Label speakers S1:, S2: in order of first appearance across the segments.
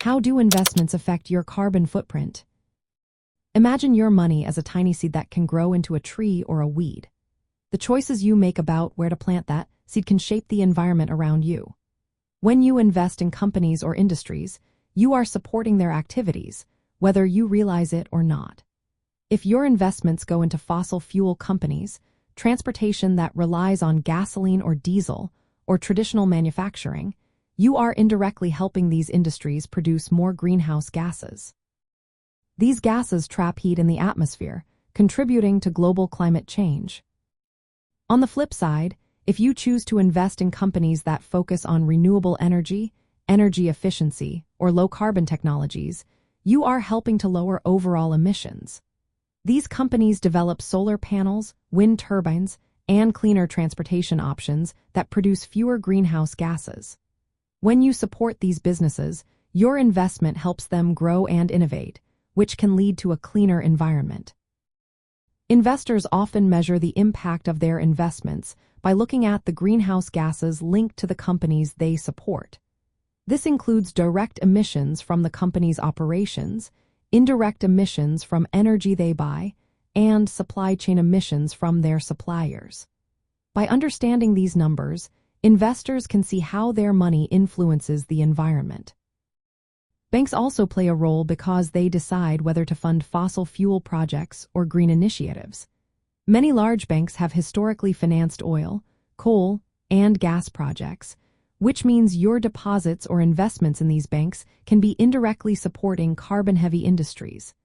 S1: How do investments affect your carbon footprint? Imagine your money as a tiny seed that can grow into a tree or a weed. The choices you make about where to plant that seed can shape the environment around you. When you invest in companies or industries, you are supporting their activities, whether you realize it or not. If your investments go into fossil fuel companies, transportation that relies on gasoline or diesel, or traditional manufacturing, you are indirectly helping these industries produce more greenhouse gases. These gases trap heat in the atmosphere, contributing to global climate change. On the flip side, if you choose to invest in companies that focus on renewable energy, energy efficiency, or low-carbon technologies, you are helping to lower overall emissions. These companies develop solar panels, wind turbines, and cleaner transportation options that produce fewer greenhouse gases. When you support these businesses, your investment helps them grow and innovate, which can lead to a cleaner environment. Investors often measure the impact of their investments by looking at the greenhouse gases linked to the companies they support. This includes direct emissions from the company's operations, indirect emissions from energy they buy, and supply chain emissions from their suppliers. By understanding these numbers, investors can see how their money influences the environment. Banks also play a role because they decide whether to fund fossil fuel projects or green initiatives. Many large banks have historically financed oil, coal, and gas projects, which means your deposits or investments in these banks can be indirectly supporting carbon-heavy industries.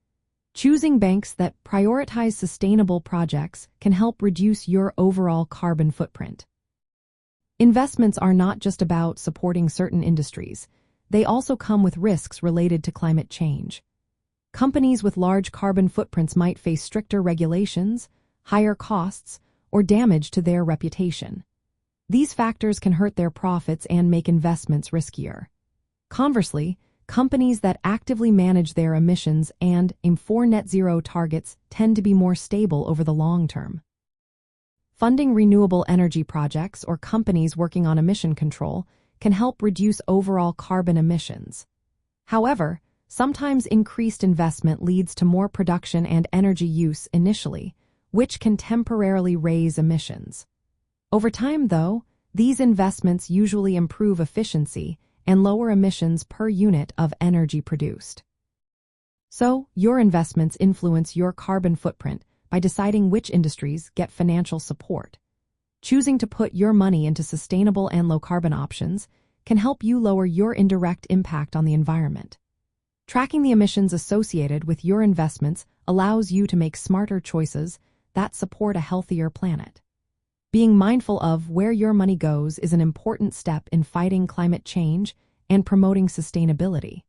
S1: Choosing banks that prioritize sustainable projects can help reduce your overall carbon footprint. Investments are not just about supporting certain industries. They also come with risks related to climate change. Companies with large carbon footprints might face stricter regulations, higher costs, or damage to their reputation. These factors can hurt their profits and make investments riskier. Conversely, companies that actively manage their emissions and aim for net zero targets tend to be more stable over the long term. Funding renewable energy projects or companies working on emission control can help reduce overall carbon emissions. However, sometimes increased investment leads to more production and energy use initially, which can temporarily raise emissions. Over time, though, these investments usually improve efficiency and lower emissions per unit of energy produced. So, your investments influence your carbon footprint by deciding which industries get financial support. Choosing to put your money into sustainable and low-carbon options can help you lower your indirect impact on the environment. Tracking the emissions associated with your investments allows you to make smarter choices that support a healthier planet. Being mindful of where your money goes is an important step in fighting climate change and promoting sustainability.